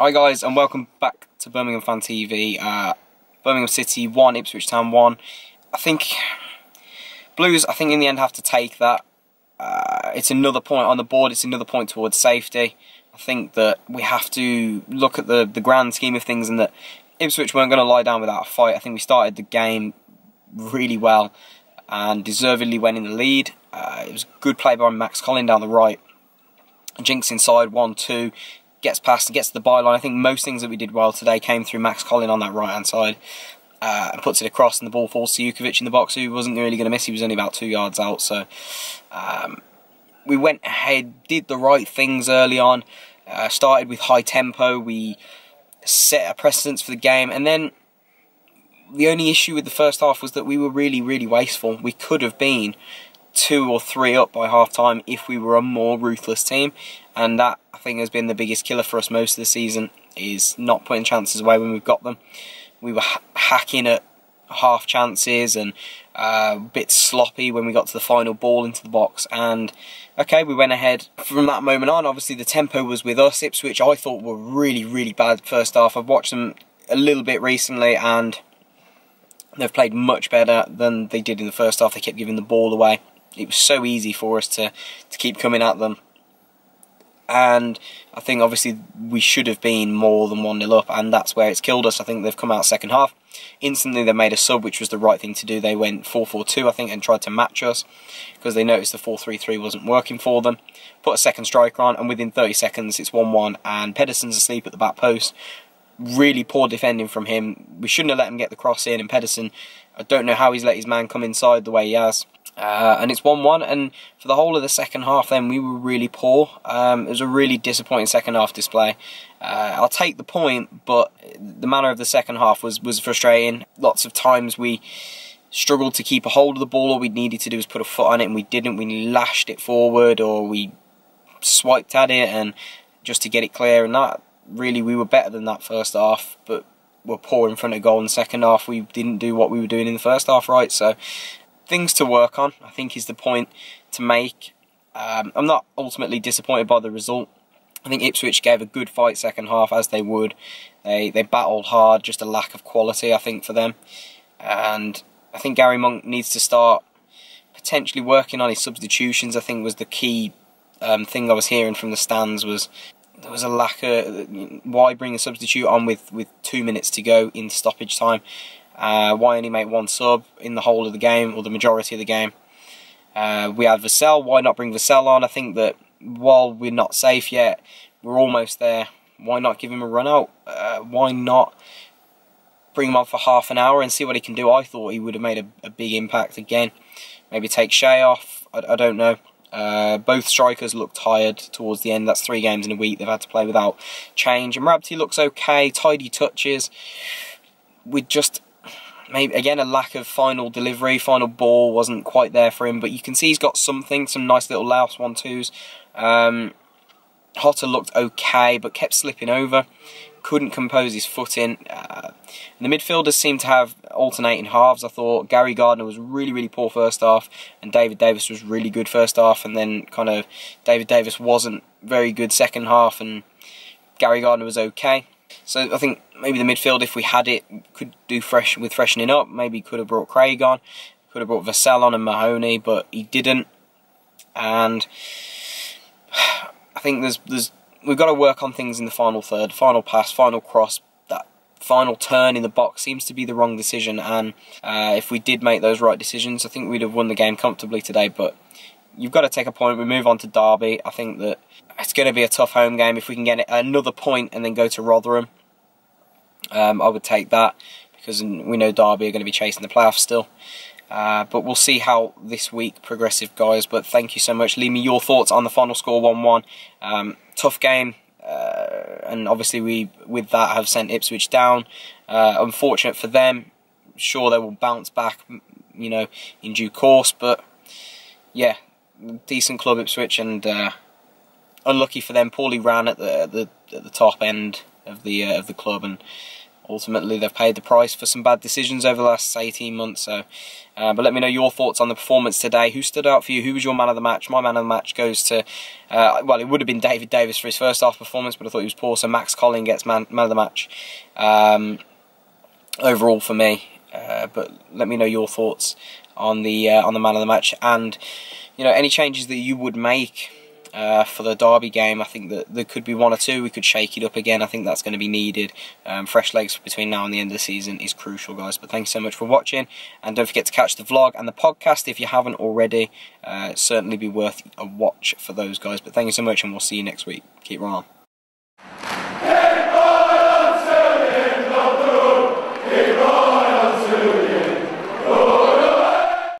Hi guys, and welcome back to Birmingham Fan TV. Birmingham City 1, Ipswich Town 1. I think Blues, in the end have to take that. It's another point on the board, it's another point towards safety. I think that we have to look at the grand scheme of things, and that Ipswich weren't going to lie down without a fight. I think we started the game really well and deservedly went in the lead. It was good play by Max Collin down the right. Jinx inside, 1-2. Gets past and gets to the byline. I think most things that we did well today came through Max Collin on that right-hand side. And puts it across, and the ball falls to Jutkiewicz in the box, who wasn't really going to miss. He was only about 2 yards out. So we went ahead, did the right things early on. Started with high tempo. We set a precedence for the game. And then the only issue with the first half was that we were really, really wasteful. We could have been 2 or 3 up by half-time if we were a more ruthless team. And that, I think, has been the biggest killer for us most of the season, is not putting chances away when we've got them. We were hacking at half chances and a bit sloppy when we got to the final ball into the box. And, okay, we went ahead from that moment on. Obviously, the tempo was with us. Ipswich, I thought, were really, really bad first half. I've watched them a little bit recently, and they've played much better than they did in the first half. They kept giving the ball away. It was so easy for us to keep coming at them. And I think, obviously, we should have been more than 1-0 up, and that's where it's killed us. I think they've come out second half. Instantly, they made a sub, which was the right thing to do. They went 4-4-2, I think, and tried to match us, because they noticed the 4-3-3 wasn't working for them. Put a second striker on, and within 30 seconds, it's 1-1, and Pedersen's asleep at the back post. Really poor defending from him. We shouldn't have let him get the cross in, and Pedersen, I don't know how he's let his man come inside the way he has. And it's 1-1, and for the whole of the second half then we were really poor. It was a really disappointing second half display. I'll take the point, but the manner of the second half was frustrating. Lots of times we struggled to keep a hold of the ball. All we needed to do was put a foot on it, and we didn't. We lashed it forward, or we swiped at it and just to get it clear, and that really, we were better than that first half, but we're poor in front of goal in the second half. We didn't do what we were doing in the first half right, so things to work on, I think, is the point to make. I'm not ultimately disappointed by the result. I think Ipswich gave a good fight second half, as they would. They battled hard, just a lack of quality, I think, for them. And I think Gary Monk needs to start potentially working on his substitutions. I think was the key thing I was hearing from the stands, was there was a lack of, why bring a substitute on with 2 minutes to go in stoppage time? Why only make one sub in the whole of the game, or the majority of the game? We had Vassell, why not bring Vassell on? I think that while we're not safe yet, we're almost there. Why not give him a run out? Why not bring him on for half an hour and see what he can do? I thought he would have made a big impact again. Maybe take Shea off, I don't know. Both strikers looked tired towards the end. That's 3 games in a week they've had to play without change. And Rabti looks okay, tidy touches. We just, maybe again, a lack of final delivery. Final ball wasn't quite there for him, but you can see he's got something, some nice little louse 1-2s. Hotter looked okay, but kept slipping over. Couldn't compose his footing. The midfielders seemed to have alternating halves. I thought Gary Gardner was really, really poor first half, and David Davis was really good first half, and then kind of David Davis wasn't very good second half, and Gary Gardner was okay. So I think maybe the midfield, if we had it, could do with freshening up. Maybe could have brought Craig on, could have brought Vassell on and Mahoney, but he didn't. And I think we've got to work on things in the final third, final pass, final cross. That final turn in the box seems to be the wrong decision, and if we did make those right decisions, I think we'd have won the game comfortably today. But you've got to take a point. We move on to Derby. I think that it's going to be a tough home game. If we can get another point and then go to Rotherham, I would take that, because we know Derby are going to be chasing the playoffs still. But we'll see how this week progresses, guys. But thank you so much. Leave me your thoughts on the final score, 1-1. Tough game, and obviously we, with that, have sent Ipswich down. Unfortunate for them. Sure, they will bounce back, you know, in due course. But yeah, decent club Ipswich, and unlucky for them. Poorly ran at the top end of the club, and ultimately they've paid the price for some bad decisions over the last 18 months. So, but let me know your thoughts on the performance today. Who stood out for you? Who was your man of the match? My man of the match goes to, well, it would have been David Davis for his first half performance, but I thought he was poor. So Max Colling gets man of the match overall for me. But let me know your thoughts on the man of the match, and any changes that you would make for the derby game. I think that there could be one or two. We could shake it up again. I think that's going to be needed. Fresh legs between now and the end of the season is crucial, guys. But thanks so much for watching, and don't forget to catch the vlog and the podcast if you haven't already. Certainly be worth a watch for those guys. But thank you so much, and we'll see you next week. Keep rolling.